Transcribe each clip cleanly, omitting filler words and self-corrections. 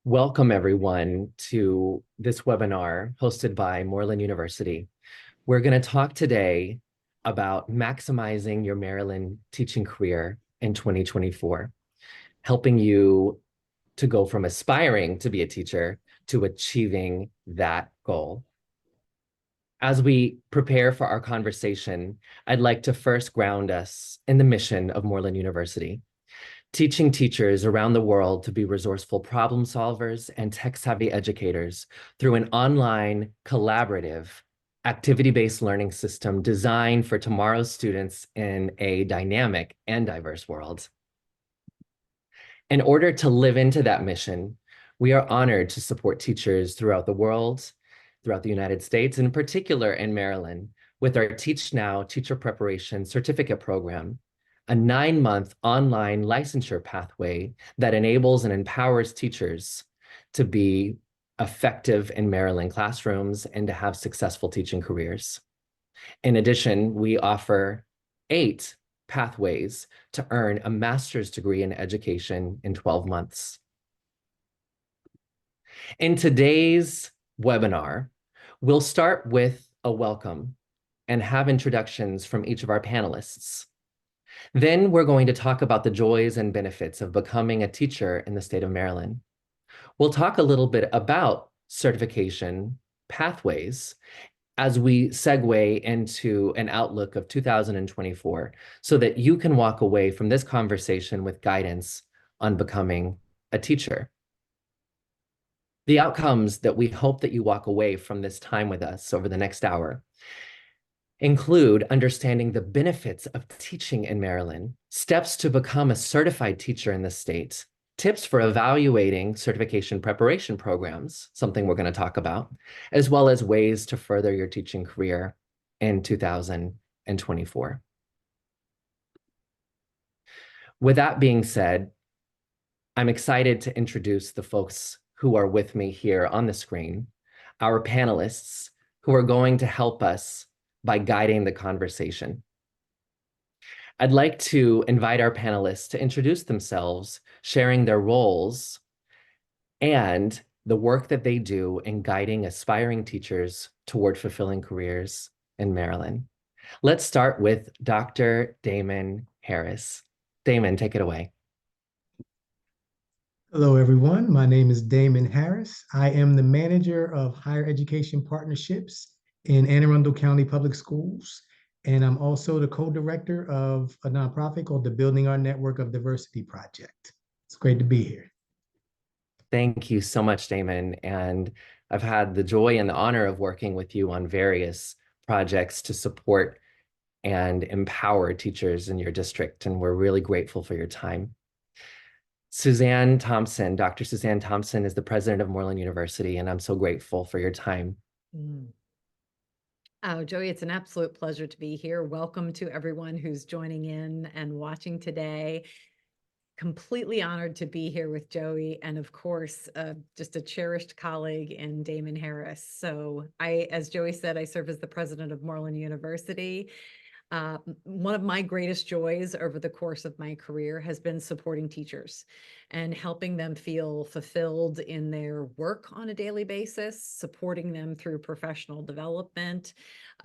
Welcome everyone to this webinar hosted by Moreland University. We're going to talk today about maximizing your Maryland teaching career in 2024, helping you to go from aspiring to be a teacher to achieving that goal. As we prepare for our conversation, I'd like to first ground us in the mission of Moreland University, teaching teachers around the world to be resourceful problem solvers and tech-savvy educators through an online, collaborative, activity-based learning system designed for tomorrow's students in a dynamic and diverse world. In order to live into that mission, we are honored to support teachers throughout the world, throughout the United States, and in particular in Maryland, with our Teach Now Teacher Preparation Certificate Program, a 9-month online licensure pathway that enables and empowers teachers to be effective in Maryland classrooms and to have successful teaching careers. In addition, we offer 8 pathways to earn a master's degree in education in 12 months. In today's webinar, we'll start with a welcome and have introductions from each of our panelists. Then we're going to talk about the joys and benefits of becoming a teacher in the state of Maryland. We'll talk a little bit about certification pathways as we segue into an outlook of 2024 so that you can walk away from this conversation with guidance on becoming a teacher. The outcomes that we hope that you walk away from this time with us over the next hour include understanding the benefits of teaching in Maryland, steps to become a certified teacher in the state, tips for evaluating certification preparation programs, something we're going to talk about, as well as ways to further your teaching career in 2024. With that being said, I'm excited to introduce the folks who are with me here on the screen, our panelists who are going to help us by guiding the conversation. I'd like to invite our panelists to introduce themselves, sharing their roles and the work that they do in guiding aspiring teachers toward fulfilling careers in Maryland. Let's start with Dr. Damon Harris. Damon, take it away. Hello, everyone. My name is Damon Harris. I am the manager of higher education partnerships in Anne Arundel County Public Schools. And I'm also the co-director of a nonprofit called the Building Our Network of Diversity Project. It's great to be here. Thank you so much, Damon. And I've had the joy and the honor of working with you on various projects to support and empower teachers in your district. And we're really grateful for your time. Suzanne Thompson, Dr. Suzanne Thompson is the president of Moreland University, and I'm so grateful for your time. Oh, Joey, it's an absolute pleasure to be here. Welcome to everyone who's joining in and watching today. Completely honored to be here with Joey and, of course, just a cherished colleague in Damon Harris. So as Joey said, I serve as the president of Moreland University. One of my greatest joys over the course of my career has been supporting teachers and helping them feel fulfilled in their work on a daily basis, supporting them through professional development.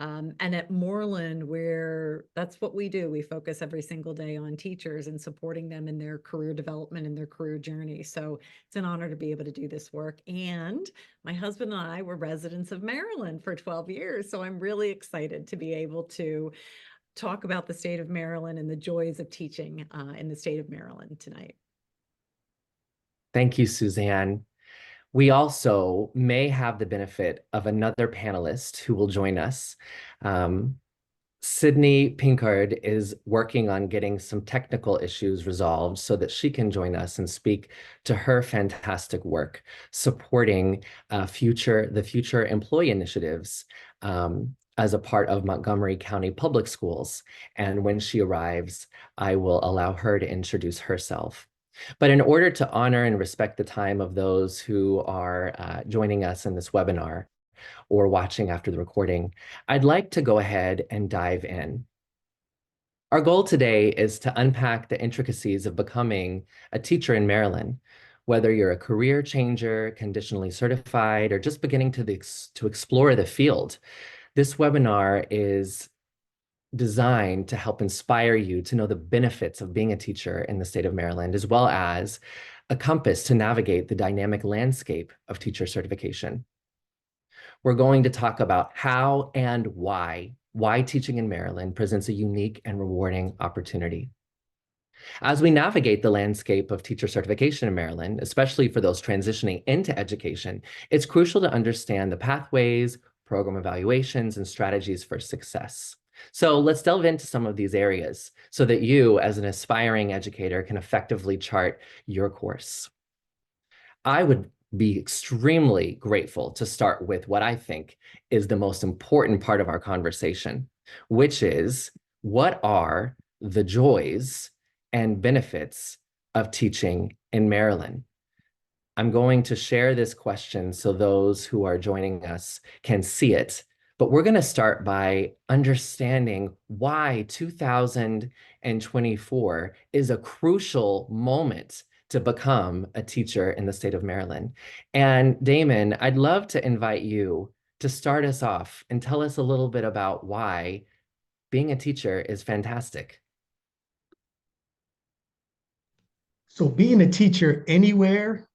And at Moreland, that's what we do. We focus every single day on teachers and supporting them in their career development and their career journey. So it's an honor to be able to do this work. And my husband and I were residents of Maryland for 12 years. So I'm really excited to be able to talk about the state of Maryland and the joys of teaching in the state of Maryland tonight. Thank you, Suzanne. We also may have the benefit of another panelist who will join us. Sydney Pinkard is working on getting some technical issues resolved so that she can join us and speak to her fantastic work supporting the future employee initiatives as a part of Montgomery County Public Schools. And when she arrives, I will allow her to introduce herself. But in order to honor and respect the time of those who are joining us in this webinar or watching after the recording, I'd like to go ahead and dive in. Our goal today is to unpack the intricacies of becoming a teacher in Maryland, Whether you're a career changer, conditionally certified, or just beginning to explore the field, this webinar is designed to help inspire you to know the benefits of being a teacher in the state of Maryland, as well as a compass to navigate the dynamic landscape of teacher certification. We're going to talk about how and why teaching in Maryland presents a unique and rewarding opportunity. As we navigate the landscape of teacher certification in Maryland, especially for those transitioning into education, it's crucial to understand the pathways, program evaluations, and strategies for success. So let's delve into some of these areas so that you, as an aspiring educator, can effectively chart your course. I would be extremely grateful to start with what I think is the most important part of our conversation, which is, what are the joys and benefits of teaching in Maryland? I'm going to share this question so those who are joining us can see it, but we're going to start by understanding why 2024 is a crucial moment to become a teacher in the state of Maryland. And Damon, I'd love to invite you to start us off and tell us a little bit about why being a teacher is fantastic. So being a teacher anywhere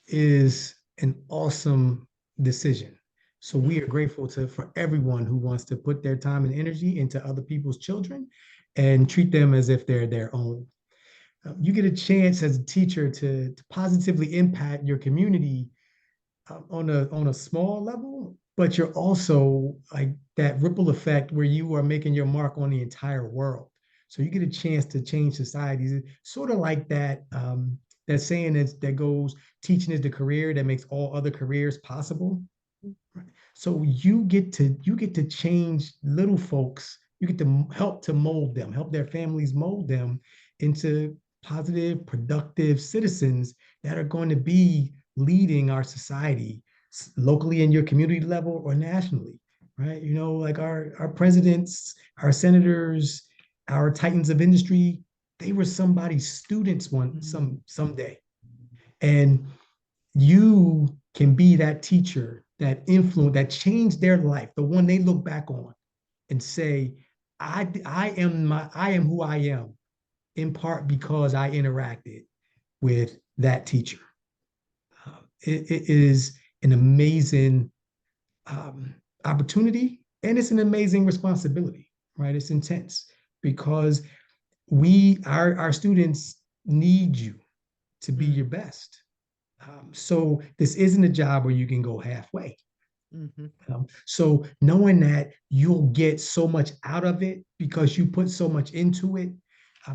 is an awesome decision. So we are grateful for everyone who wants to put their time and energy into other people's children and treat them as if they're their own. You get a chance as a teacher to positively impact your community on a small level, but you're also like that ripple effect where you are making your mark on the entire world. So you get a chance to change societies, sort of like that saying that goes, teaching is the career that makes all other careers possible. So you get to change little folks. You get to help to mold them, help their families mold them into positive, productive citizens that are going to be leading our society locally in your community level or nationally, right? You know, like our presidents, our senators, our titans of industry, they were somebody's students someday. And you can be that teacher, that influence, that changed their life, the one they look back on and say, I am who I am in part because I interacted with that teacher. It is an amazing opportunity, and it's an amazing responsibility, right? It's intense because our students need you to be your best. So this isn't a job where you can go halfway. Mm-hmm. So knowing that you'll get so much out of it because you put so much into it,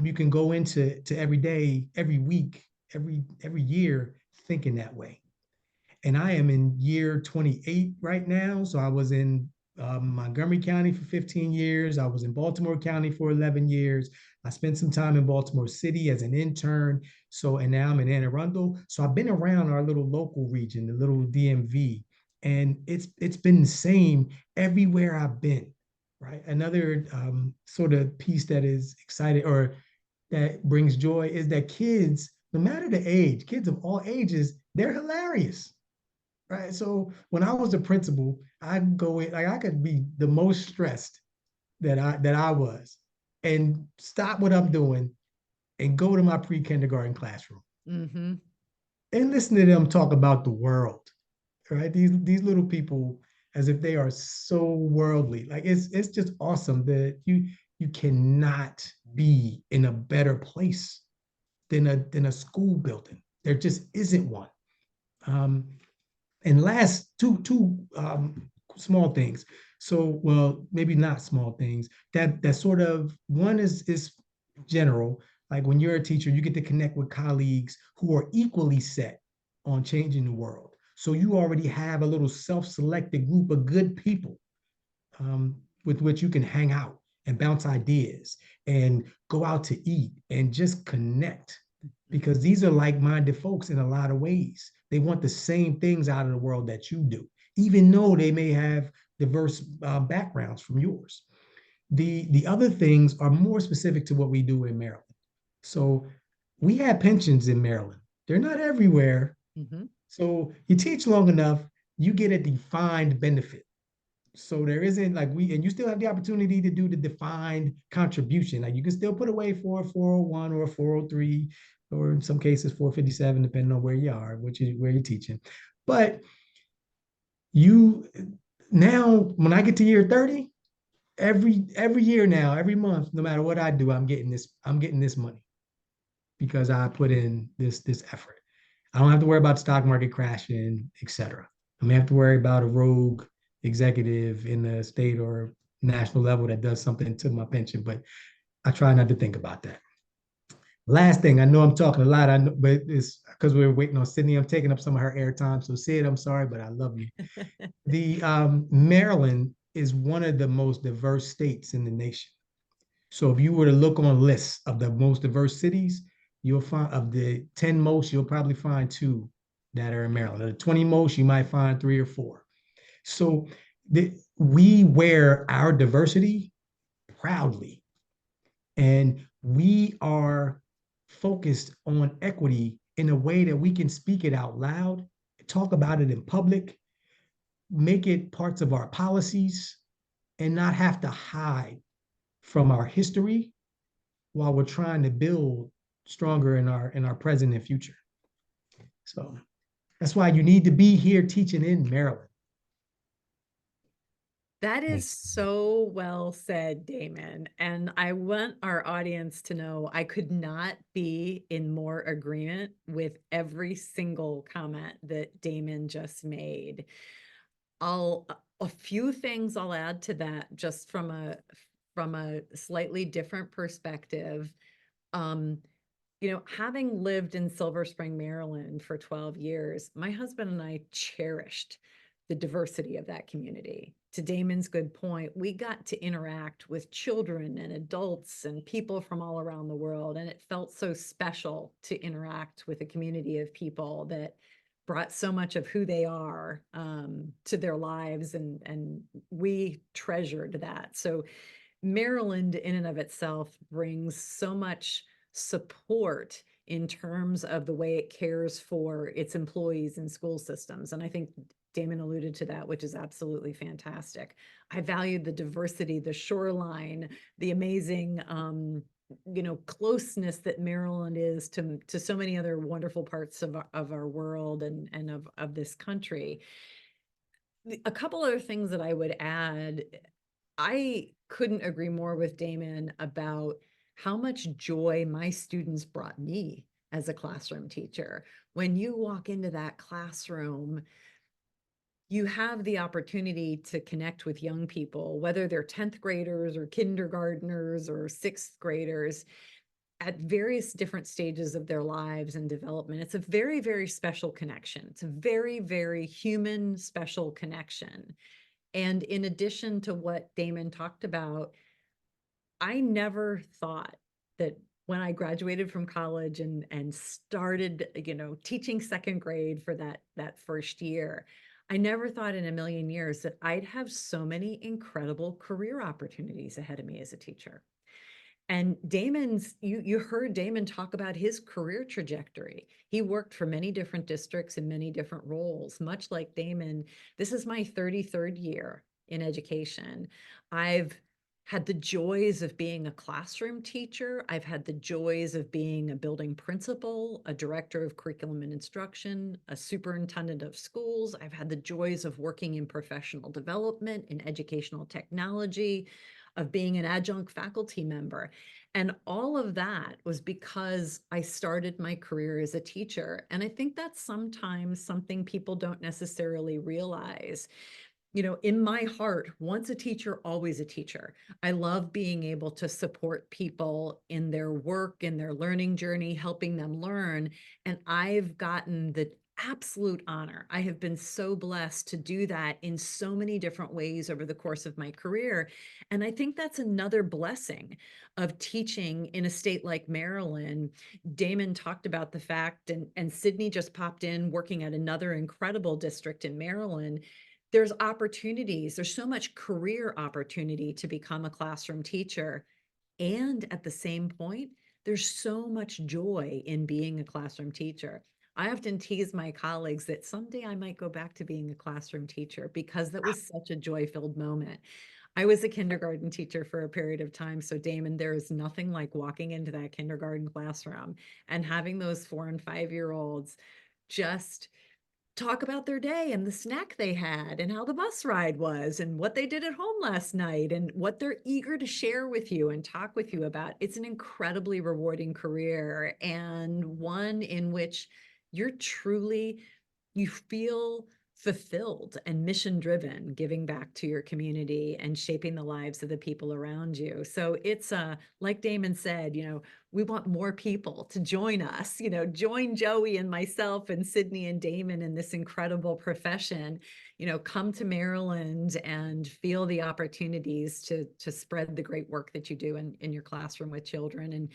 you can go into every day, every week, every year thinking that way. And I am in year 28 right now. So I was in Montgomery County for 15 years. I was in Baltimore County for 11 years. I spent some time in Baltimore City as an intern. And now I'm in Anne Arundel. So I've been around our little local region, the little DMV, and it's been the same everywhere I've been. Right. Another sort of piece that is exciting or that brings joy is that kids, no matter the age, kids of all ages, they're hilarious, right? So when I was a principal, I'd go in, like I could be the most stressed that I was and stop what I'm doing and go to my pre-kindergarten classroom Mm-hmm. and listen to them talk about the world, right? These little people as if they are so worldly. Like it's just awesome that you cannot be in a better place than a school building. There just isn't one. Um, and last two small things. So, well, maybe not small things. That sort of one is general. Like when you're a teacher, you get to connect with colleagues who are equally set on changing the world. So you already have a little self-selected group of good people with which you can hang out and bounce ideas and go out to eat and just connect because these are like-minded folks in a lot of ways. They want the same things out of the world that you do, even though they may have diverse backgrounds from yours. The other things are more specific to what we do in Maryland. So we have pensions in Maryland. They're not everywhere. Mhm. So you teach long enough, you get a defined benefit. So there isn't like and you still have the opportunity to do the defined contribution. Like you can still put away for a 401 or a 403, or in some cases 457, depending on where you are, which is where you're teaching. But you now, when I get to year 30, every year now, every month, no matter what I do, I'm getting this money because I put in this effort. I don't have to worry about the stock market crashing, et cetera. I may have to worry about a rogue executive in the state or national level that does something to my pension, but I try not to think about that. Last thing, I know I'm talking a lot, I know, but it's because we're waiting on Sydney. I'm taking up some of her airtime. So Sid, I'm sorry, but I love you. The Maryland is one of the most diverse states in the nation. So if you were to look on lists of the most diverse cities, you'll find of the 10 most, you'll probably find two that are in Maryland. Of the 20 most, you might find three or four. So we wear our diversity proudly, and we are focused on equity in a way that we can speak it out loud, talk about it in public, make it parts of our policies, and not have to hide from our history while we're trying to build stronger in our present and future. So that's why you need to be here teaching in Maryland. That is Thank so well said, Damon. And I want our audience to know I could not be in more agreement with every single comment that Damon just made. A few things I'll add to that just from a slightly different perspective. Um, having lived in Silver Spring, Maryland for 12 years, my husband and I cherished the diversity of that community. To Damon's good point, we got to interact with children and adults and people from all around the world. And it felt so special to interact with a community of people that brought so much of who they are to their lives. And we treasured that. So Maryland in and of itself brings so much support in terms of the way it cares for its employees and school systems. And I think Damon alluded to that, which is absolutely fantastic. I valued the diversity, the shoreline, the amazing closeness that Maryland is to so many other wonderful parts of our world and of this country. A couple other things that I would add. I couldn't agree more with Damon about how much joy my students brought me as a classroom teacher. When you walk into that classroom, you have the opportunity to connect with young people, whether they're 10th graders or kindergartners or sixth graders at various different stages of their lives and development. It's a very, very special connection. It's a very, very human, special connection. And in addition to what Damon talked about, I never thought that when I graduated from college and started, teaching second grade for that first year, I never thought in a million years that I'd have so many incredible career opportunities ahead of me as a teacher. And you heard Damon talk about his career trajectory. He worked for many different districts in many different roles. Much like Damon, this is my 33rd year in education. I've had the joys of being a classroom teacher. I've had the joys of being a building principal, a director of curriculum and instruction, a superintendent of schools. I've had the joys of working in professional development, in educational technology, of being an adjunct faculty member. And all of that was because I started my career as a teacher. And I think that's sometimes something people don't necessarily realize. In my heart, once a teacher, always a teacher. I love being able to support people in their work, in their learning journey, helping them learn. And I've gotten the absolute honor. I have been so blessed to do that in so many different ways over the course of my career. And I think that's another blessing of teaching in a state like Maryland. Damon talked about the fact, and Sydney just popped in working at another incredible district in Maryland. There's opportunities, there's so much career opportunity to become a classroom teacher. And at the same point, there's so much joy in being a classroom teacher. I often tease my colleagues that someday I might go back to being a classroom teacher because that was such a joy-filled moment. I was a kindergarten teacher for a period of time. So, Damon, there is nothing like walking into that kindergarten classroom and having those 4 and 5-year-olds just talk about their day and the snack they had and how the bus ride was and what they did at home last night and what they're eager to share with you and talk with you about. It's an incredibly rewarding career and one in which you're truly, you feel fulfilled and mission driven, giving back to your community and shaping the lives of the people around you. So it's like Damon said, we want more people to join us, join Joey and myself and Sydney and Damon in this incredible profession, come to Maryland and feel the opportunities to spread the great work that you do in your classroom with children. And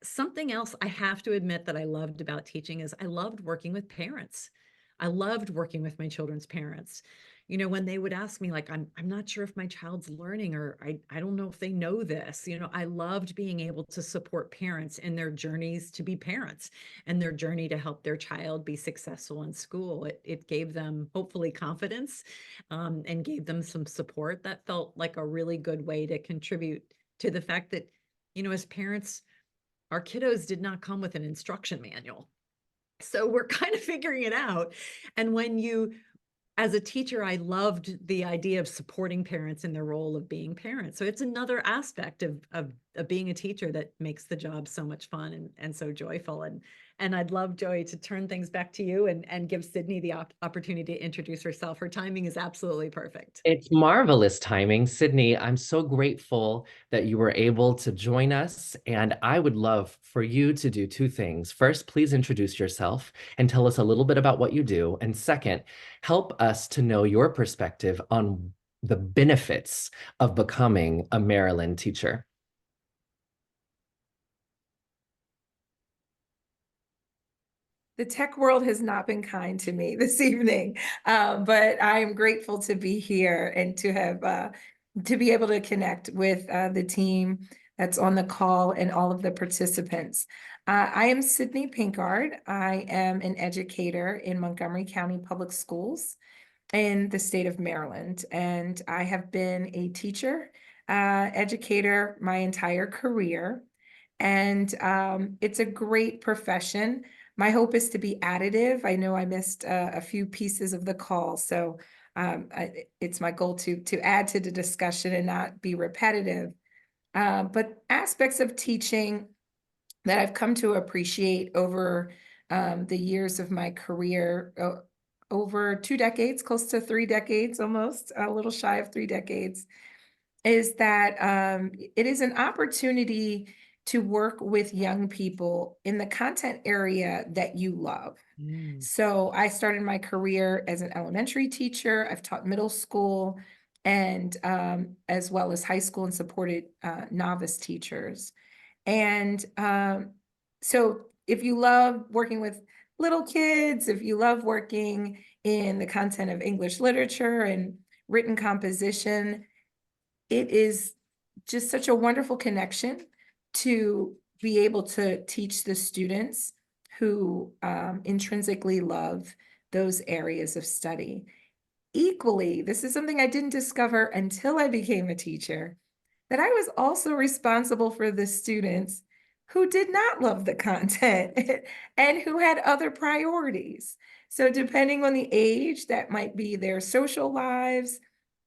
something else I have to admit that I loved about teaching is I loved working with parents. I loved working with my children's parents. When they would ask me, like, I'm not sure if my child's learning, or I don't know if they know this. I loved being able to support parents in their journeys to be parents and their journey to help their child be successful in school. It gave them hopefully confidence, and gave them some support that felt like a really good way to contribute to the fact that, as parents, our kiddos did not come with an instruction manual. So we're kind of figuring it out. And as a teacher, I loved the idea of supporting parents in their role of being parents. So it's another aspect of being a teacher that makes the job so much fun and so joyful. And I'd love, Joy, to turn things back to you and give Sydney the opportunity to introduce herself. Her timing is absolutely perfect. It's marvelous timing. Sydney, I'm so grateful that you were able to join us. And I would love for you to do two things. First, please introduce yourself and tell us a little bit about what you do. And second, help us to know your perspective on the benefits of becoming a Maryland teacher. The tech world has not been kind to me this evening, but I am grateful to be here and to have to be able to connect with the team that's on the call and all of the participants. I am Sydney Pinkard. I am an educator in Montgomery County Public Schools in the state of Maryland, and I have been a teacher, educator my entire career, and it's a great profession. My hope is to be additive. I know I missed a few pieces of the call, so it's my goal to add to the discussion and not be repetitive. But aspects of teaching that I've come to appreciate over the years of my career, over 2 decades, close to 3 decades, almost a little shy of 3 decades, is that it is an opportunity to work with young people in the content area that you love. So I started my career as an elementary teacher. I've taught middle school and as well as high school, and supported novice teachers. And so if you love working with little kids, if you love working in the content of English literature and written composition, it is just such a wonderful connection to be able to teach the students who intrinsically love those areas of study. Equally, this is something I didn't discover until I became a teacher, that I was also responsible for the students who did not love the content and who had other priorities. So depending on the age, that might be their social lives,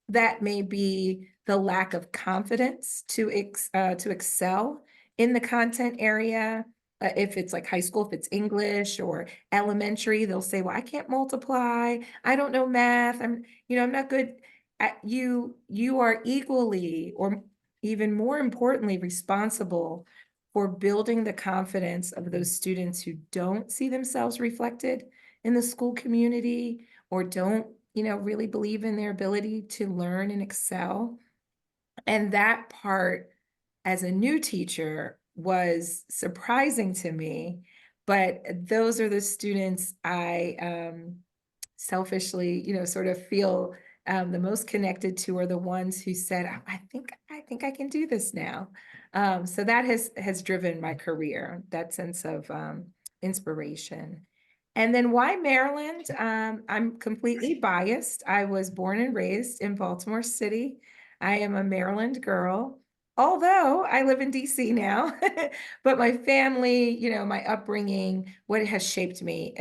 that may be the lack of confidence to excel in the content area. If it's like high school, if it's English, or elementary, they'll say, well, I can't multiply. I don't know math. I'm not good at you are equally, or even more importantly, responsible for building the confidence of those students who don't see themselves reflected in the school community, or don't really believe in their ability to learn and excel. And that part, as a new teacher, was surprising to me. But those are the students I selfishly, sort of feel the most connected to, are the ones who said, "Oh, I think I can do this now." So that has driven my career, that sense of inspiration. And then why Maryland? I'm completely biased. I was born and raised in Baltimore City. I am a Maryland girl, although I live in DC now. But my family, my upbringing, what has shaped me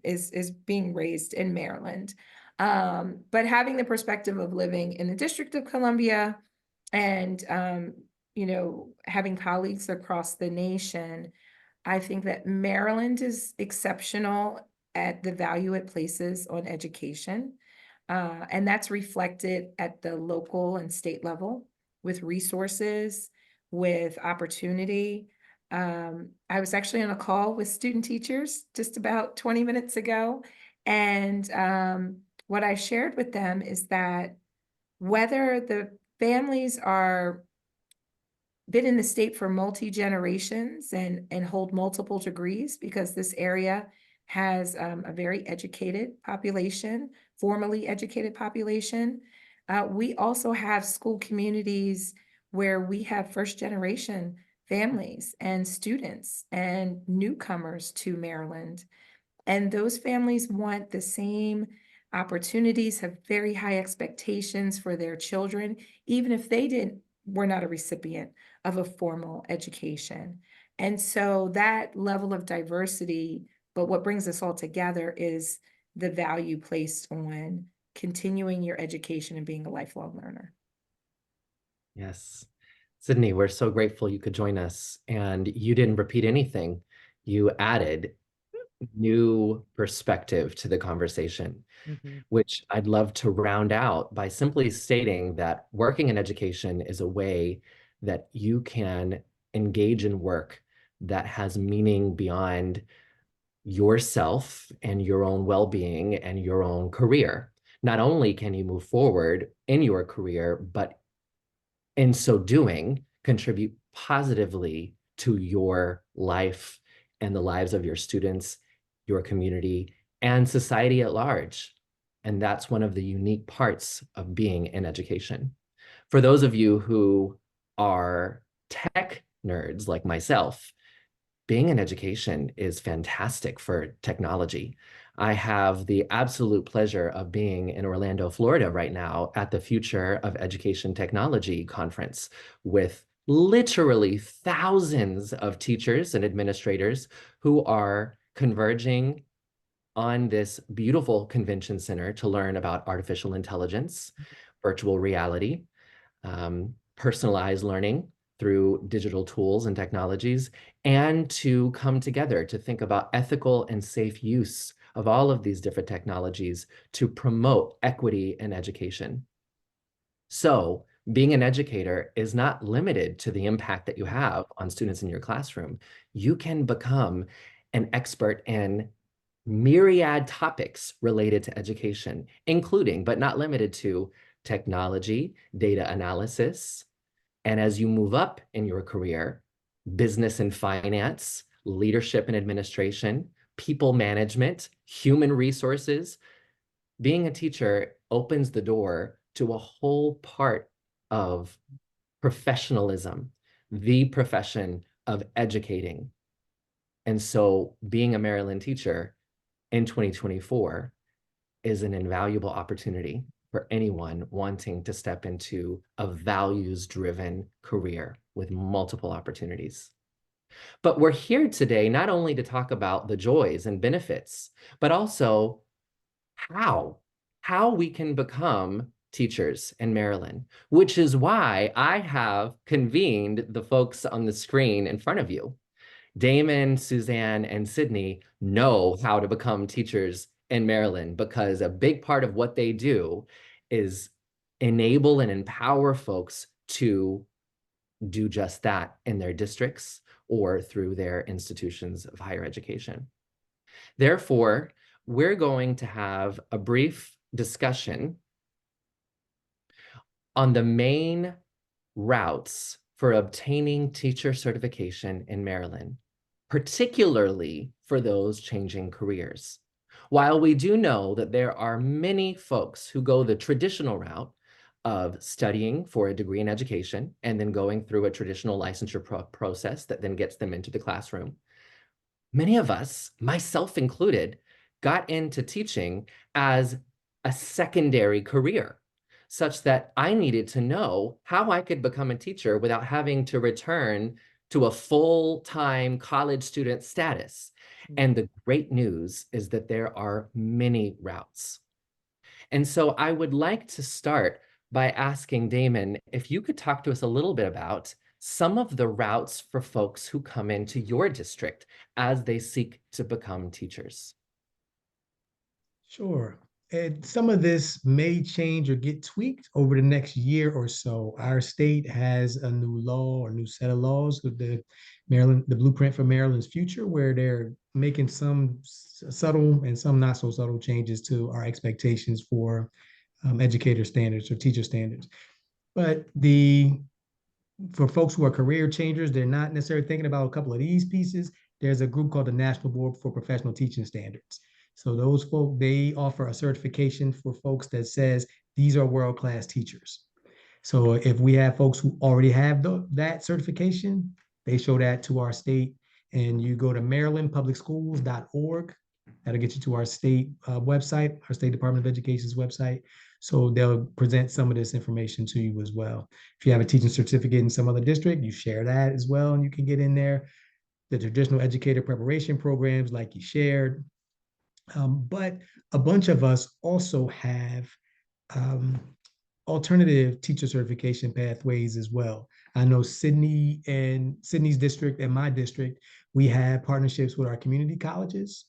is being raised in Maryland. But having the perspective of living in the District of Columbia and having colleagues across the nation, I think that Maryland is exceptional at the value it places on education. And that's reflected at the local and state level with resources, with opportunity. I was actually on a call with student teachers just about 20 minutes ago. And what I shared with them is that whether the families are been in the state for multi-generations and hold multiple degrees, because this area has a very educated population, formally educated population. We also have school communities where we have first generation families and students and newcomers to Maryland. And those families want the same opportunities, have very high expectations for their children, even if were not a recipient of a formal education. And so that level of diversity, but what brings us all together is the value placed on continuing your education and being a lifelong learner. Yes. Sydney, we're so grateful you could join us. And you didn't repeat anything. You added new perspective to the conversation, which I'd love to round out by simply stating that working in education is a way that you can engage in work that has meaning beyond yourself and your own well-being and your own career. Not only can you move forward in your career, but in so doing, contribute positively to your life and the lives of your students, your community, and society at large. And that's one of the unique parts of being in education. For those of you who are tech nerds like myself, being in education is fantastic for technology. I have the absolute pleasure of being in Orlando, Florida right now at the Future of Education Technology conference with literally thousands of teachers and administrators who are converging on this beautiful convention center to learn about artificial intelligence, virtual reality, personalized learning through digital tools and technologies, and to come together to think about ethical and safe use of all of these different technologies to promote equity in education. So being an educator is not limited to the impact that you have on students in your classroom. You can become an expert in myriad topics related to education, including, but not limited to, technology, data analysis, and as you move up in your career, business and finance, leadership and administration, people management, human resources, being a teacher opens the door to a whole part of professionalism, the profession of educating. And so being a Maryland teacher in 2024 is an invaluable opportunity for anyone wanting to step into a values-driven career with multiple opportunities. But we're here today not only to talk about the joys and benefits, but also how we can become teachers in Maryland, which is why I have convened the folks on the screen in front of you. Damon, Suzanne, and Sydney know how to become teachers in Maryland because a big part of what they do is enable and empower folks to do just that in their districts or through their institutions of higher education. Therefore, we're going to have a brief discussion on the main routes for obtaining teacher certification in Maryland, particularly for those changing careers. While we do know that there are many folks who go the traditional route of studying for a degree in education and then going through a traditional licensure process that then gets them into the classroom, many of us, myself included, got into teaching as a secondary career, such that I needed to know how I could become a teacher without having to return to a full-time college student status. And the great news is that there are many routes. And so I would like to start by asking Damon if you could talk to us a little bit about some of the routes for folks who come into your district as they seek to become teachers. Sure. And some of this may change or get tweaked over the next year or so. Our state has a new law or new set of laws with the blueprint for Maryland's future, where they're making some subtle and some not so subtle changes to our expectations for educator standards or teacher standards. But for folks who are career changers, they're not necessarily thinking about a couple of these pieces. There's a group called the National Board for Professional Teaching Standards. So those folks, they offer a certification for folks that says these are world-class teachers. So if we have folks who already have that certification, they show that to our state, and you go to marylandpublicschools.org. That'll get you to our state website, our state Department of Education's website. So they'll present some of this information to you as well. If you have a teaching certificate in some other district, you share that as well, and you can get in there. The traditional educator preparation programs, like you shared. But a bunch of us also have um, alternative teacher certification pathways as well. I know Sydney's district and my district, we have partnerships with our community colleges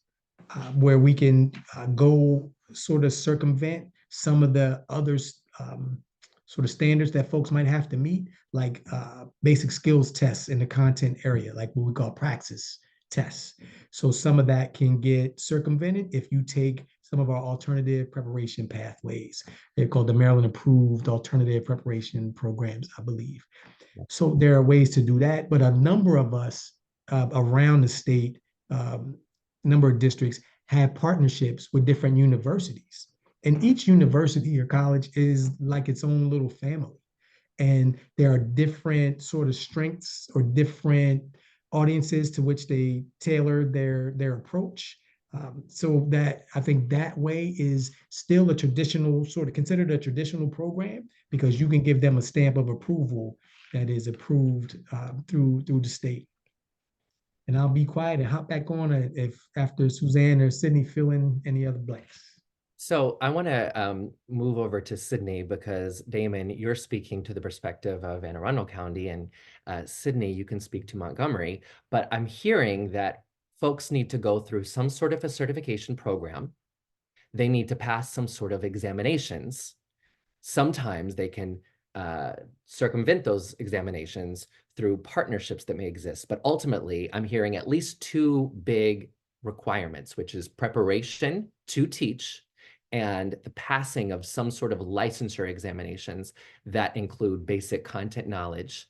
where we can go sort of circumvent some of the others sort of standards that folks might have to meet, like basic skills tests in the content area, like what we call praxis tests. So some of that can get circumvented if you take some of our alternative preparation pathways. They're called the Maryland Approved Alternative Preparation Programs, I believe. So there are ways to do that, but a number of us around the state, number of districts have partnerships with different universities. And each university or college is like its own little family. And there are different sort of strengths or different audiences to which they tailor their approach. So that I think that way is still a traditional, sort of considered a traditional program, because you can give them a stamp of approval that is approved through the state. And I'll be quiet and hop back on if after Suzanne or Sydney fill in any other blanks. So I want to move over to Sydney because, Damon, you're speaking to the perspective of Anne Arundel County, and Sydney, you can speak to Montgomery. But I'm hearing that folks need to go through some sort of a certification program. They need to pass some sort of examinations. Sometimes they can circumvent those examinations through partnerships that may exist. But ultimately, I'm hearing at least two big requirements, which is preparation to teach and the passing of some sort of licensure examinations that include basic content knowledge.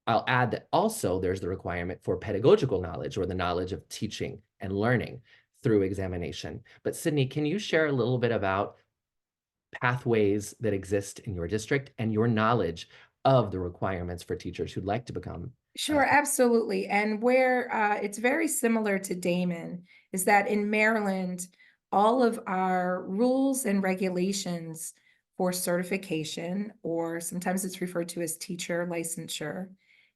I'll add that also there's the requirement for pedagogical knowledge, or the knowledge of teaching and learning through examination. But Sydney, can you share a little bit about pathways that exist in your district and your knowledge of the requirements for teachers who'd like to become? Sure, absolutely. And where it's very similar to Damon is that in Maryland, all of our rules and regulations for certification, or sometimes it's referred to as teacher licensure,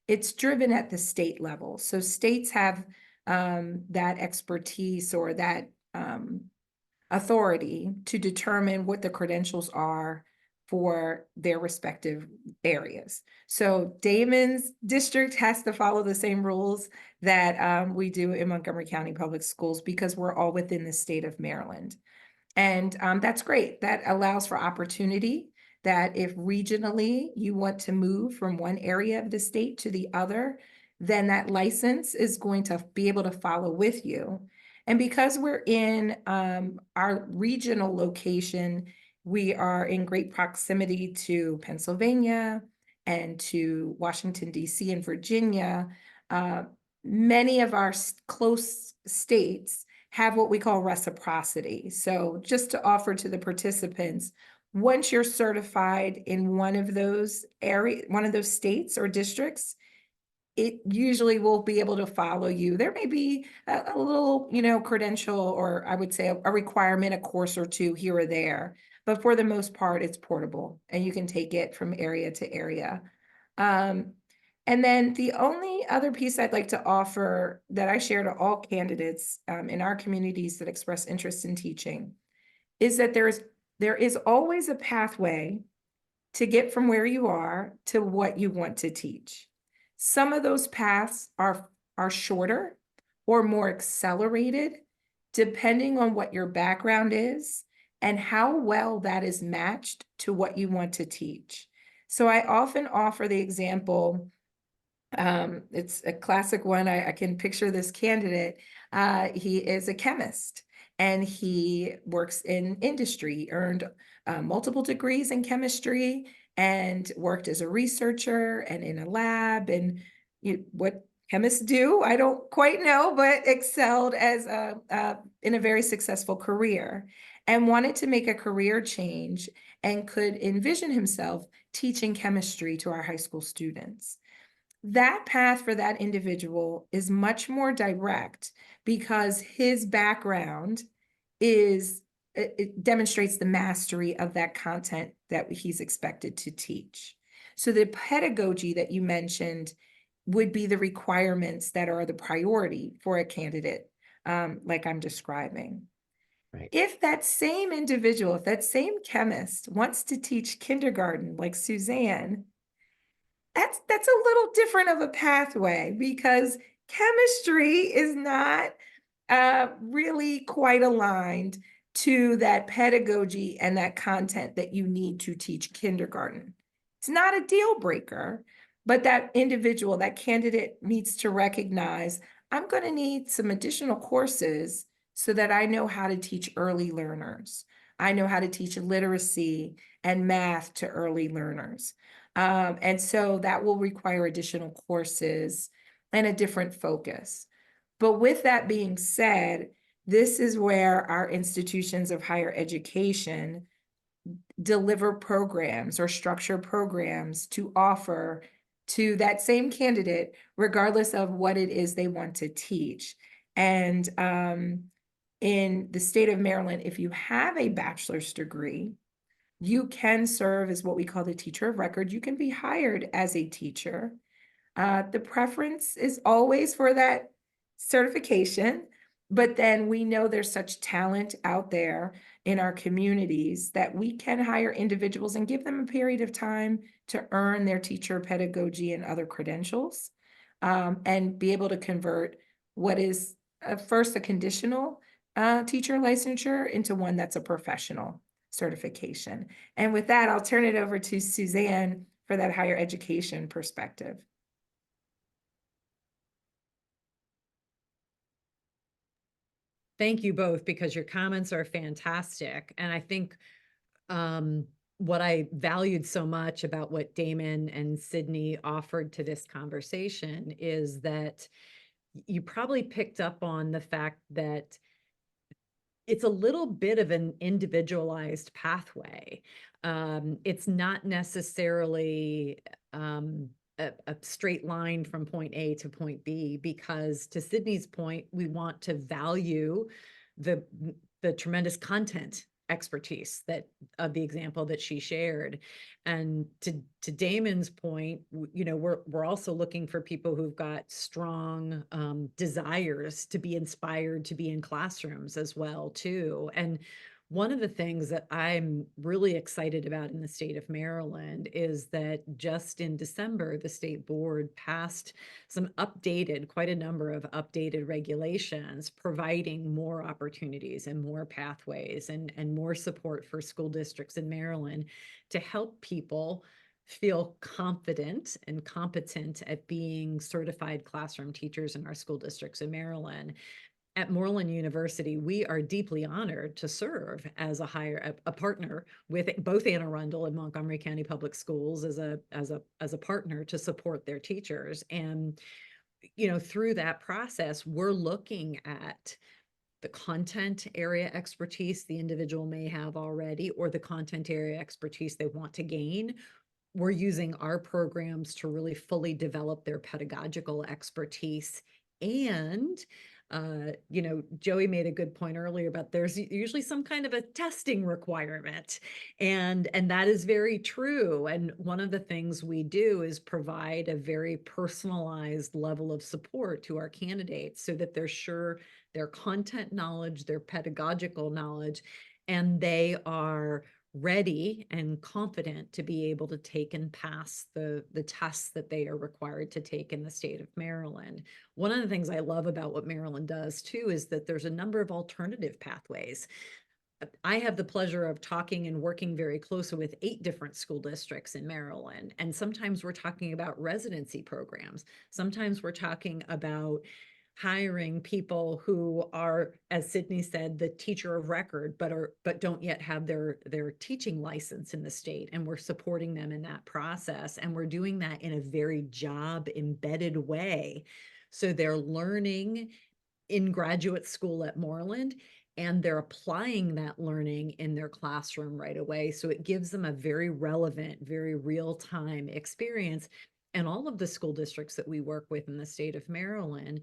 it's driven at the state level. So states have that expertise or that authority to determine what the credentials are for their respective areas. So Damon's district has to follow the same rules that we do in Montgomery County Public Schools, because we're all within the state of Maryland. And that's great. That allows for opportunity, that if regionally you want to move from one area of the state to the other, then that license is going to be able to follow with you. And because we're in our regional location, we are in great proximity to Pennsylvania and to Washington, D.C. and Virginia. Many of our close states have what we call reciprocity. So just to offer to the participants, once you're certified in one of those states or districts, it usually will be able to follow you. There may be a little, credential, or I would say a requirement, a course or two here or there, but for the most part, it's portable and you can take it from area to area. And then the only other piece I'd like to offer that I share to all candidates in our communities that express interest in teaching is that there is always a pathway to get from where you are to what you want to teach. Some of those paths are shorter or more accelerated, depending on what your background is and how well that is matched to what you want to teach. So I often offer the example, it's a classic one. I can picture this candidate. He is a chemist and he works in industry, earned multiple degrees in chemistry and worked as a researcher and in a lab. And what chemists do, I don't quite know, but excelled as in a very successful career and wanted to make a career change and could envision himself teaching chemistry to our high school students. That path for that individual is much more direct because his background it demonstrates the mastery of that content that he's expected to teach. So the pedagogy that you mentioned would be the requirements that are the priority for a candidate, like I'm describing. Right. If that same individual, if that same chemist wants to teach kindergarten like Suzanne, that's a little different of a pathway because chemistry is not really quite aligned to that pedagogy and that content that you need to teach kindergarten. It's not a deal breaker, but that individual, that candidate needs to recognize, I'm going to need some additional courses so that I know how to teach early learners. I know how to teach literacy and math to early learners. And so that will require additional courses and a different focus. But with that being said, this is where our institutions of higher education deliver programs or structure programs to offer to that same candidate, regardless of what it is they want to teach. And in the state of Maryland, if you have a bachelor's degree, you can serve as what we call the teacher of record. You can be hired as a teacher. The preference is always for that certification, but then we know there's such talent out there in our communities that we can hire individuals and give them a period of time to earn their teacher pedagogy and other credentials, and be able to convert what is first a conditional teacher licensure into one that's a professional certification. And with that, I'll turn it over to Suzanne for that higher education perspective. Thank you both, because your comments are fantastic. And I think what I valued so much about what Damon and Sydney offered to this conversation is that you probably picked up on the fact that it's a little bit of an individualized pathway. It's not necessarily a straight line from point A to point B, because to Sydney's point, we want to value the tremendous content expertise that of the example that she shared. And to Damon's point, we're also looking for people who've got strong desires to be inspired to be in classrooms as well too. And one of the things that I'm really excited about in the state of Maryland is that just in December, the state board passed quite a number of updated regulations, providing more opportunities and more pathways and more support for school districts in Maryland to help people feel confident and competent at being certified classroom teachers in our school districts in Maryland. At Moreland University, we are deeply honored to serve as a partner with both Anne Arundel and Montgomery County Public Schools as a partner to support their teachers. And through that process, we're looking at the content area expertise the individual may have already, or the content area expertise they want to gain, we're using our programs to really fully develop their pedagogical expertise. And Joey made a good point earlier about there's usually some kind of a testing requirement, and that is very true. And one of the things we do is provide a very personalized level of support to our candidates so that they're sure their content knowledge, their pedagogical knowledge, and they are ready and confident to be able to take and pass the tests that they are required to take in the state of Maryland. One of the things I love about what Maryland does too is that there's a number of alternative pathways. I have the pleasure of talking and working very closely with 8 different school districts in Maryland. And sometimes we're talking about residency programs. Sometimes we're talking about hiring people who are, as Sydney said, the teacher of record, but don't yet have their teaching license in the state. And we're supporting them in that process. And we're doing that in a very job embedded way. So they're learning in graduate school at Moreland, and they're applying that learning in their classroom right away. So it gives them a very relevant, very real-time experience. And all of the school districts that we work with in the state of Maryland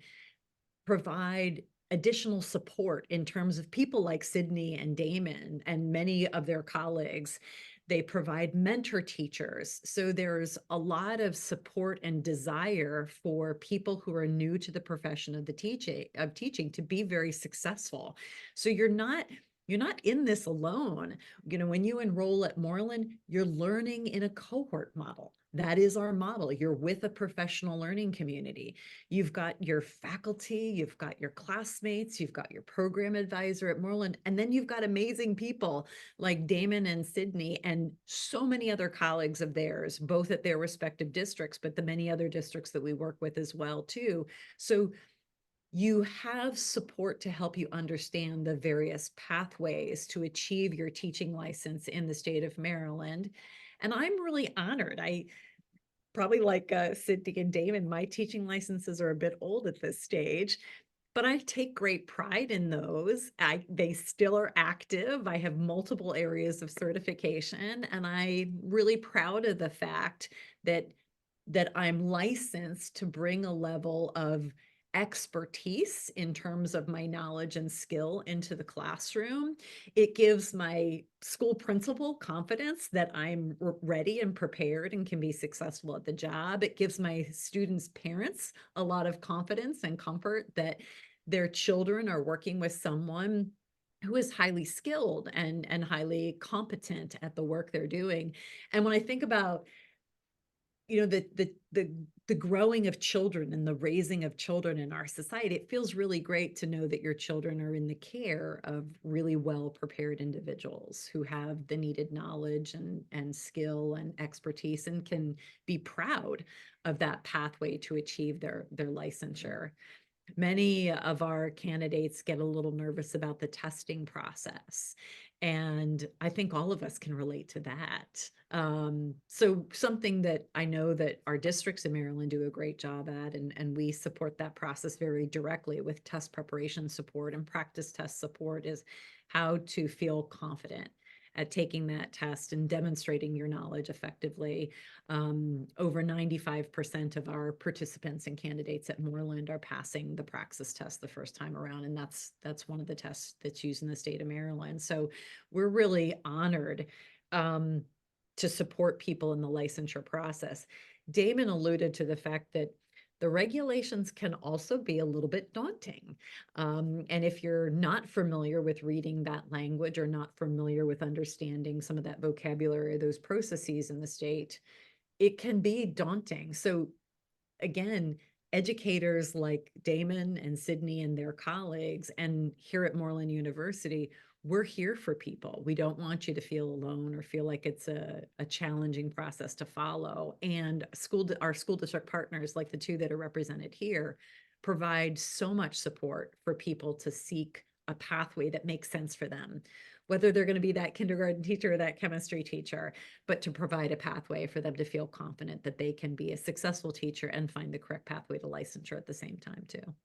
provide additional support in terms of people like Sydney and Damon and many of their colleagues. They provide mentor teachers. So there's a lot of support and desire for people who are new to the profession of teaching to be very successful. So you're not in this alone. When you enroll at Moreland, you're learning in a cohort model. That is our model. You're with a professional learning community. You've got your faculty, you've got your classmates, you've got your program advisor at Moreland, and then you've got amazing people like Damon and Sydney and so many other colleagues of theirs, both at their respective districts, but the many other districts that we work with as well too. So you have support to help you understand the various pathways to achieve your teaching license in the state of Maryland. And I'm really honored. I probably like Sydney and Damon, my teaching licenses are a bit old at this stage, but I take great pride in those. They still are active. I have multiple areas of certification, and I'm really proud of the fact that I'm licensed to bring a level of expertise in terms of my knowledge and skill into the classroom. It gives my school principal confidence that I'm ready and prepared and can be successful at the job. It gives my students' parents a lot of confidence and comfort that their children are working with someone who is highly skilled and highly competent at the work they're doing. And when I think about the growing of children and the raising of children in our society, it feels really great to know that your children are in the care of really well prepared individuals who have the needed knowledge and skill and expertise and can be proud of that pathway to achieve their licensure. Many of our candidates get a little nervous about the testing process. And I think all of us can relate to that. So something that I know that our districts in Maryland do a great job at, and we support that process very directly with test preparation support and practice test support, is how to feel confident at taking that test and demonstrating your knowledge effectively. Over 95% of our participants and candidates at Moreland are passing the praxis test the first time around, and that's one of the tests that's used in the state of Maryland. So we're really honored to support people in the licensure process. Damon alluded to the fact that the regulations can also be a little bit daunting. And if you're not familiar with reading that language or not familiar with understanding some of that vocabulary, those processes in the state, it can be daunting. So again, educators like Damon and Sydney and their colleagues, and here at Moreland University, we're here for people. We don't want you to feel alone or feel like it's a challenging process to follow. And our school district partners, like the 2 that are represented here, provide so much support for people to seek a pathway that makes sense for them, whether they're going to be that kindergarten teacher or that chemistry teacher, but to provide a pathway for them to feel confident that they can be a successful teacher and find the correct pathway to licensure at the same time too.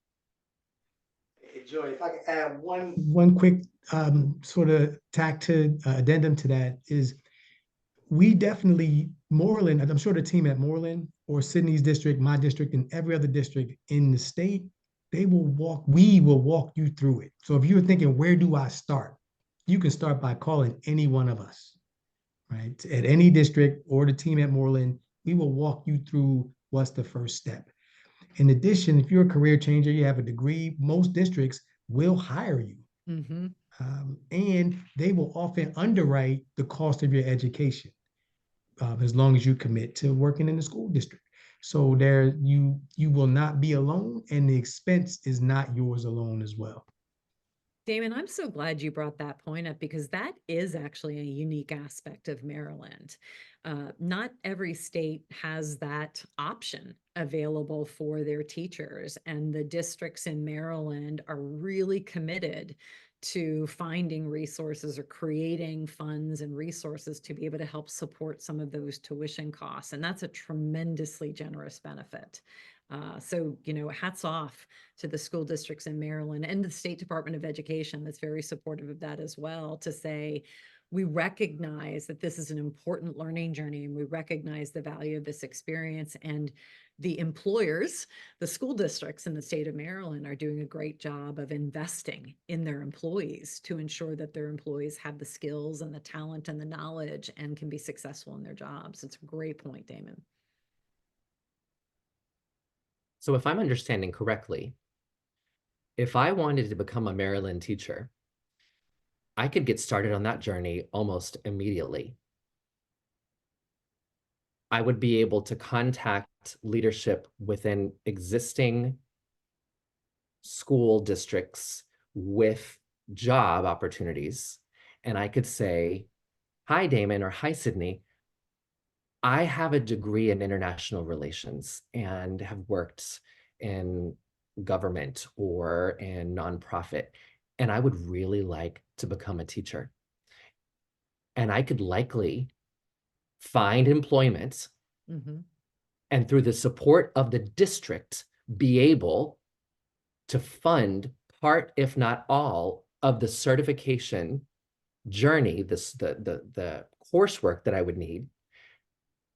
Hey, Joy, if I could add one quick sort of tack to addendum to that is, we definitely, Moreland, I'm sure the team at Moreland or Sydney's district, my district, and every other district in the state, we will walk you through it. So if you're thinking, where do I start? You can start by calling any one of us, right? At any district or the team at Moreland, we will walk you through what's the first step. In addition, if you're a career changer, you have a degree, most districts will hire you. Mm-hmm. And they will often underwrite the cost of your education as long as you commit to working in the school district. So there, you will not be alone, and the expense is not yours alone as well. Damon, I'm so glad you brought that point up because that is actually a unique aspect of Maryland. Not every state has that option available for their teachers, and the districts in Maryland are really committed to finding resources or creating funds and resources to be able to help support some of those tuition costs. And that's a tremendously generous benefit. So, hats off to the school districts in Maryland and the State Department of Education that's very supportive of that as well, to say, we recognize that this is an important learning journey and we recognize the value of this experience. And the employers, the school districts in the state of Maryland, are doing a great job of investing in their employees to ensure that their employees have the skills and the talent and the knowledge and can be successful in their jobs. It's a great point, Damon. So if I'm understanding correctly, if I wanted to become a Maryland teacher, I could get started on that journey almost immediately. I would be able to contact leadership within existing school districts with job opportunities. And I could say, hi, Damon, or hi, Sydney. I have a degree in international relations and have worked in government or in nonprofit, and I would really like to become a teacher. And I could likely find employment and through the support of the district, be able to fund part, if not all, of the certification journey, the coursework that I would need.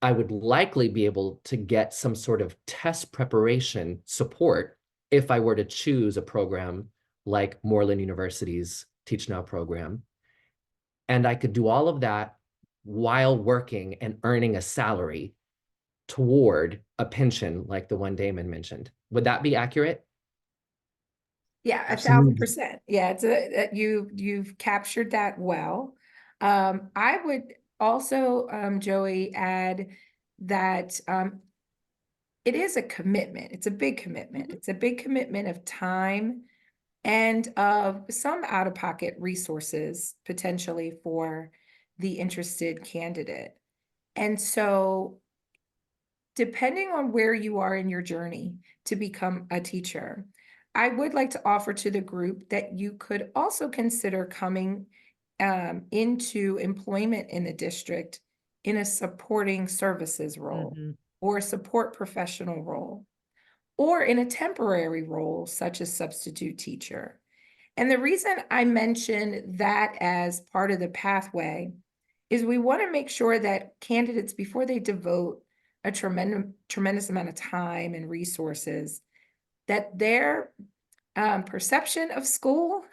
I would likely be able to get some sort of test preparation support if I were to choose a program like Moreland University's Teach Now program. And I could do all of that while working and earning a salary toward a pension like the one Damon mentioned. Would that be accurate? Yeah, Absolutely. 1,000%. Yeah, you've captured that well. I would also, Joey, add that it is a commitment. It's a big commitment. It's a big commitment of time and of some out-of-pocket resources potentially for the interested candidate. And so, depending on where you are in your journey to become a teacher, I would like to offer to the group that you could also consider coming into employment in the district in a supporting services role or a support professional role, or in a temporary role such as substitute teacher. And the reason I mention that as part of the pathway is we want to make sure that candidates, before they devote a tremendous amount of time and resources, that their perception of school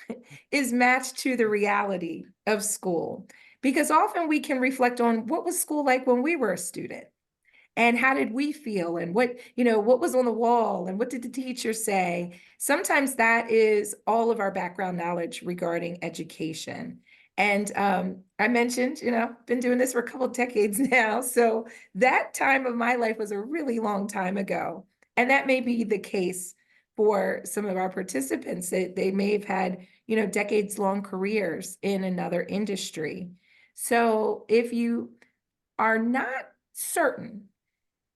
is matched to the reality of school. Because often we can reflect on what was school like when we were a student. And how did we feel? And what was on the wall? And what did the teacher say? Sometimes that is all of our background knowledge regarding education. And I mentioned, been doing this for a couple of decades now. So that time of my life was a really long time ago. And that may be the case for some of our participants. They may have had, decades long careers in another industry. So if you are not certain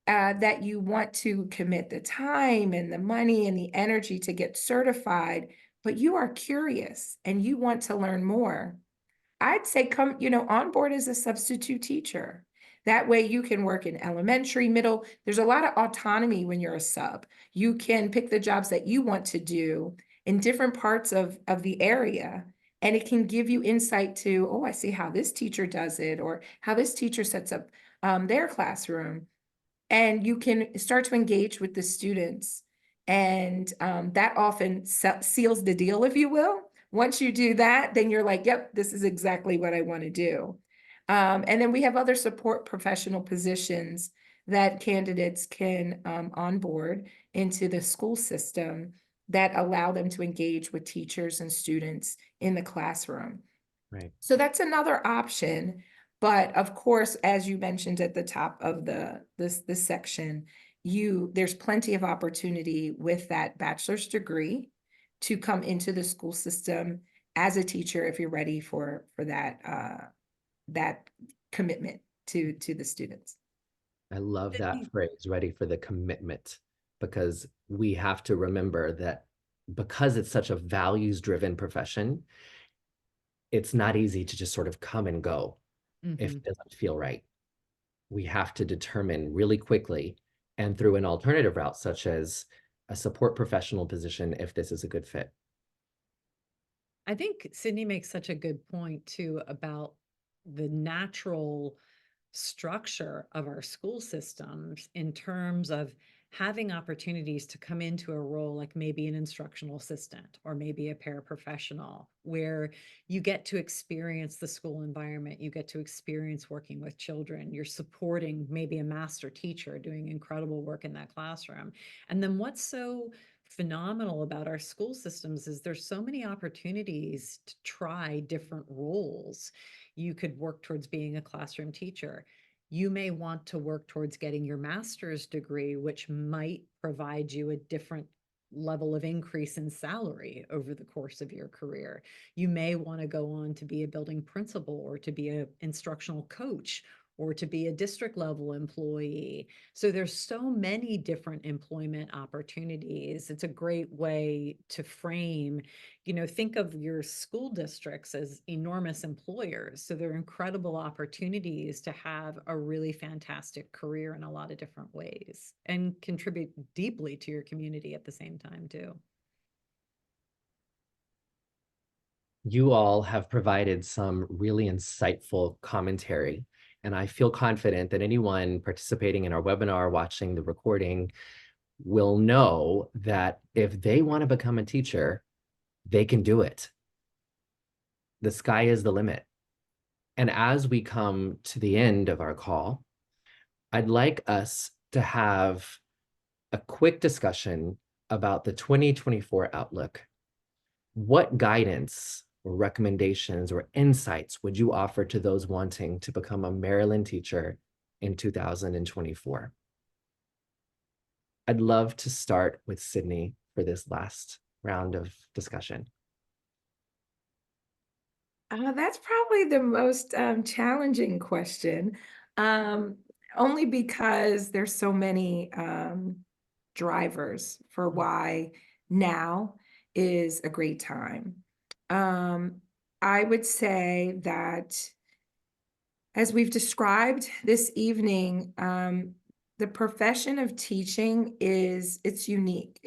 that you want to commit the time and the money and the energy to get certified, but you are curious and you want to learn more, I'd say come, on board as a substitute teacher. That way you can work in elementary, middle. There's a lot of autonomy when you're a sub. You can pick the jobs that you want to do in different parts of the area. And it can give you insight to, oh, I see how this teacher does it, or how this teacher sets up their classroom. And you can start to engage with the students. And that often seals the deal, if you will. Once you do that, then you're like, yep, this is exactly what I want to do. And then we have other support professional positions that candidates can onboard into the school system that allow them to engage with teachers and students in the classroom. Right. So that's another option. But of course, as you mentioned at the top of this section, there's plenty of opportunity with that bachelor's degree to come into the school system as a teacher if you're ready for that commitment to the students. I love that Sydney. phrase, ready for the commitment, because we have to remember that because it's such a values-driven profession, it's not easy to just sort of come and go if Mhm. it doesn't feel right. We have to determine really quickly and through an alternative route, such as a support professional position, if this is a good fit. I think Sydney makes such a good point too about the natural structure of our school systems in terms of having opportunities to come into a role like maybe an instructional assistant or maybe a paraprofessional where you get to experience the school environment, you get to experience working with children, you're supporting maybe a master teacher doing incredible work in that classroom. And then what's so phenomenal about our school systems is there's so many opportunities to try different roles. You could work towards being a classroom teacher. You may want to work towards getting your master's degree, which might provide you a different level of increase in salary over the course of your career. You may want to go on to be a building principal or to be an instructional coach or to be a district level employee. So there's so many different employment opportunities. It's a great way to frame, think of your school districts as enormous employers. So there are incredible opportunities to have a really fantastic career in a lot of different ways and contribute deeply to your community at the same time too. You all have provided some really insightful commentary, and I feel confident that anyone participating in our webinar, watching the recording, will know that if they want to become a teacher, they can do it. The sky is the limit. And as we come to the end of our call, I'd like us to have a quick discussion about the 2024 outlook. What guidance or recommendations or insights would you offer to those wanting to become a Maryland teacher in 2024? I'd love to start with Sydney for this last round of discussion. That's probably the most challenging question, um, only because there's so many drivers for why now is a great time. Um, I would say that as we've described this evening, the profession of teaching it's unique.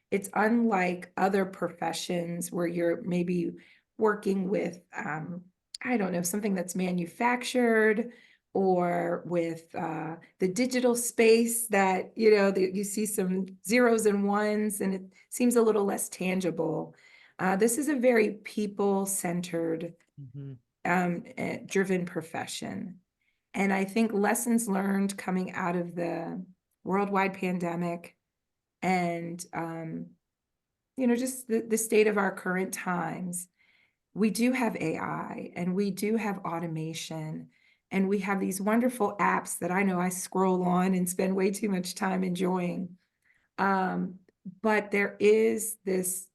It's unlike other professions where you're maybe working with I don't know, something that's manufactured or with the digital space that you see some zeros and ones and it seems a little less tangible. This is a very people-centered Mhm. driven profession. And I think lessons learned coming out of the worldwide pandemic and, just the state of our current times, we do have AI and we do have automation and we have these wonderful apps that I know I scroll on and spend way too much time enjoying. Um, but there is this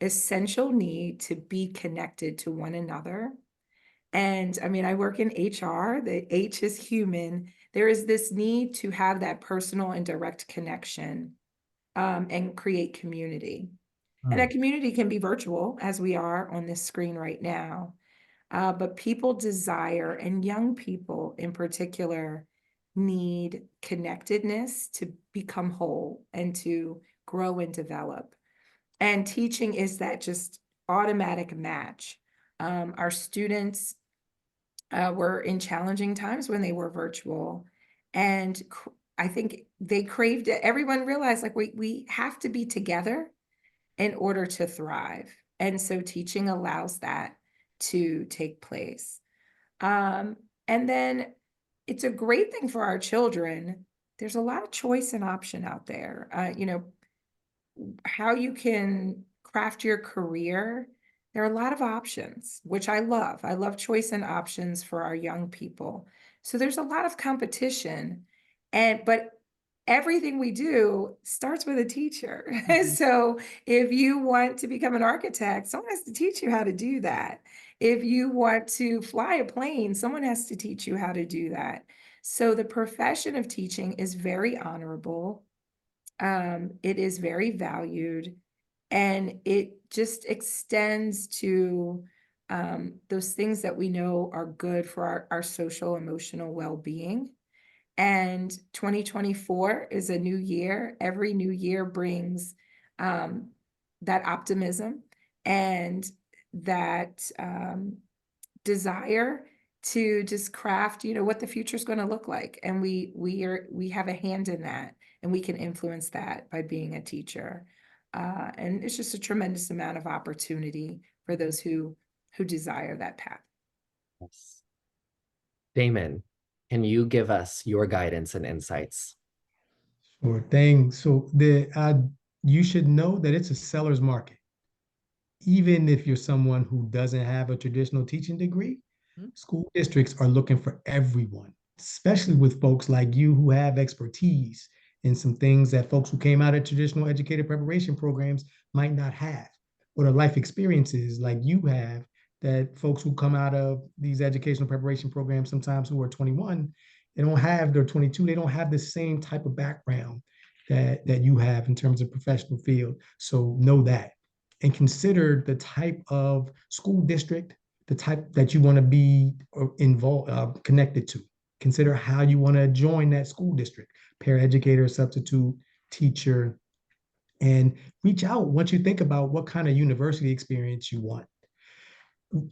essential need to be connected to one another. And I mean, I work in HR, the H is human. There is this need to have that personal and direct connection and create community. And Hmm. that community can be virtual, as we are on this screen right now. But people desire, and young people in particular, need connectedness to become whole and to grow and develop. And teaching is that just automatic match Our students were in challenging times when they were virtual. And I think they craved it. Everyone realized like we have to be together in order to thrive. And so teaching allows that to take place. And then it's a great thing for our children. There's a lot of choice and option out there. How you can craft your career. There are a lot of options, which I love. I love choice and options for our young people. So there's a lot of competition, but everything we do starts with a teacher. So if you want to become an architect, someone has to teach you how to do that. If you want to fly a plane, someone has to teach you how to do that. So the profession of teaching is very honorable. It is very valued, and it just extends to those things that we know are good for our social emotional well-being. And 2024 is a new year. Every new year brings that optimism and that desire to just craft, what the future is going to look like. And we have a hand in that, and we can influence that by being a teacher. And it's just a tremendous amount of opportunity for those who desire that path. Yes. Damon, can you give us your guidance and insights? Sure thing. So you should know that it's a seller's market. Even if you're someone who doesn't have a traditional teaching degree, Mhm. school districts are looking for everyone, especially with folks like you who have expertise in some things that folks who came out of traditional educator preparation programs might not have, or the life experiences like you have that folks who come out of these educational preparation programs sometimes who are 21, they don't have, they're 22, they don't have the same type of background that you have in terms of professional field. So know that and consider the type of school district, the type that you want to be involved, connected to. Consider how you want to join that school district, paraeducator, substitute, teacher, and reach out once you think about what kind of university experience you want.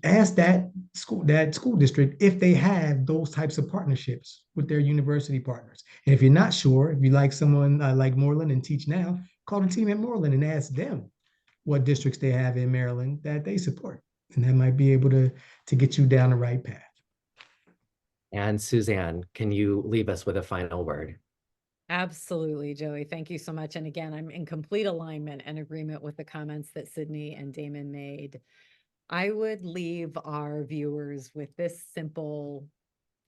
Ask that school district if they have those types of partnerships with their university partners. And if you're not sure, if you like someone like Moreland and Teach Now, call the team at Moreland and ask them what districts they have in Maryland that they support. And that might be able to get you down the right path. And Suzanne, can you leave us with a final word? Absolutely, Joey. Thank you so much. And again, I'm in complete alignment and agreement with the comments that Sydney and Damon made. I would leave our viewers with this simple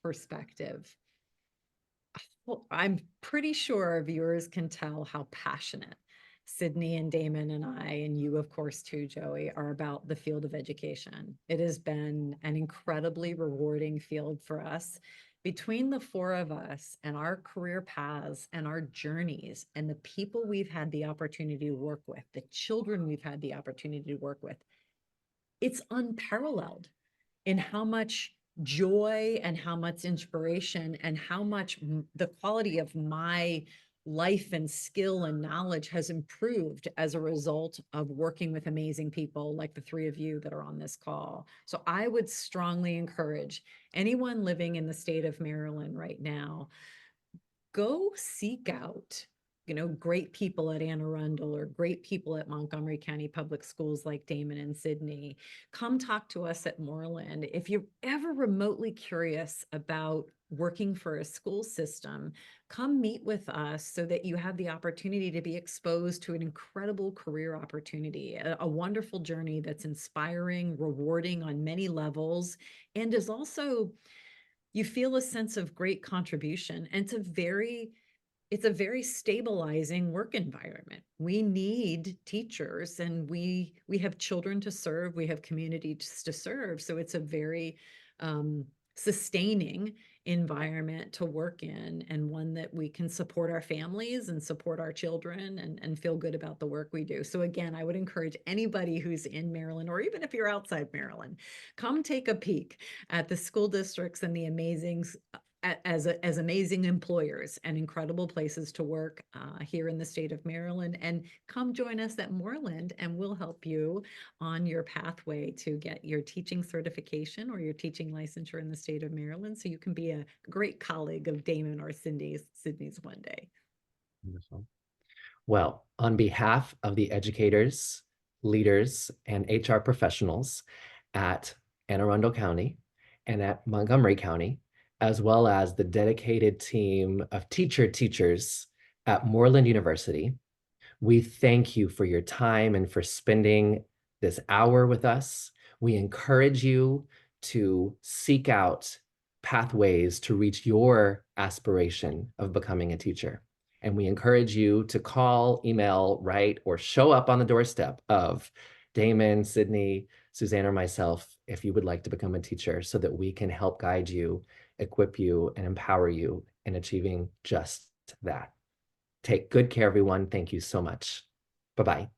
perspective. Well, I'm pretty sure our viewers can tell how passionate Sydney and Damon and I, and you, of course, too, Joey, are about the field of education. It has been an incredibly rewarding field for us. Between the four of us and our career paths and our journeys and the people we've had the opportunity to work with, the children we've had the opportunity to work with, it's unparalleled in how much joy and how much inspiration and how much the quality of my life and skill and knowledge has improved as a result of working with amazing people like the three of you that are on this call. So I would strongly encourage anyone living in the state of Maryland right now, go seek out great people at Anne Arundel or great people at Montgomery County Public Schools like Damon and Sydney. Come talk to us at Moreland. If you're ever remotely curious about working for a school system, come meet with us so that you have the opportunity to be exposed to an incredible career opportunity, a wonderful journey that's inspiring, rewarding on many levels, and is also, you feel a sense of great contribution. And it's a very stabilizing work environment. We need teachers, and we have children to serve, we have communities to serve. So it's a very sustaining environment to work in, and one that we can support our families and support our children and feel good about the work we do. So again, I would encourage anybody who's in Maryland, or even if you're outside Maryland, come take a peek at the school districts and the amazing as amazing employers and incredible places to work here in the state of Maryland. And come join us at Moreland, and we'll help you on your pathway to get your teaching certification or your teaching licensure in the state of Maryland, so you can be a great colleague of Damon or Sydney's one day. Wonderful. Well, on behalf of the educators, leaders, and HR professionals at Anne Arundel County and at Montgomery County, as well as the dedicated team of teachers at Moreland University, we thank you for your time and for spending this hour with us. We encourage you to seek out pathways to reach your aspiration of becoming a teacher. And we encourage you to call, email, write, or show up on the doorstep of Damon, Sydney, Suzanne, or myself if you would like to become a teacher, so that we can help guide you, equip you, and empower you in achieving just that. Take good care, everyone. Thank you so much. Bye-bye.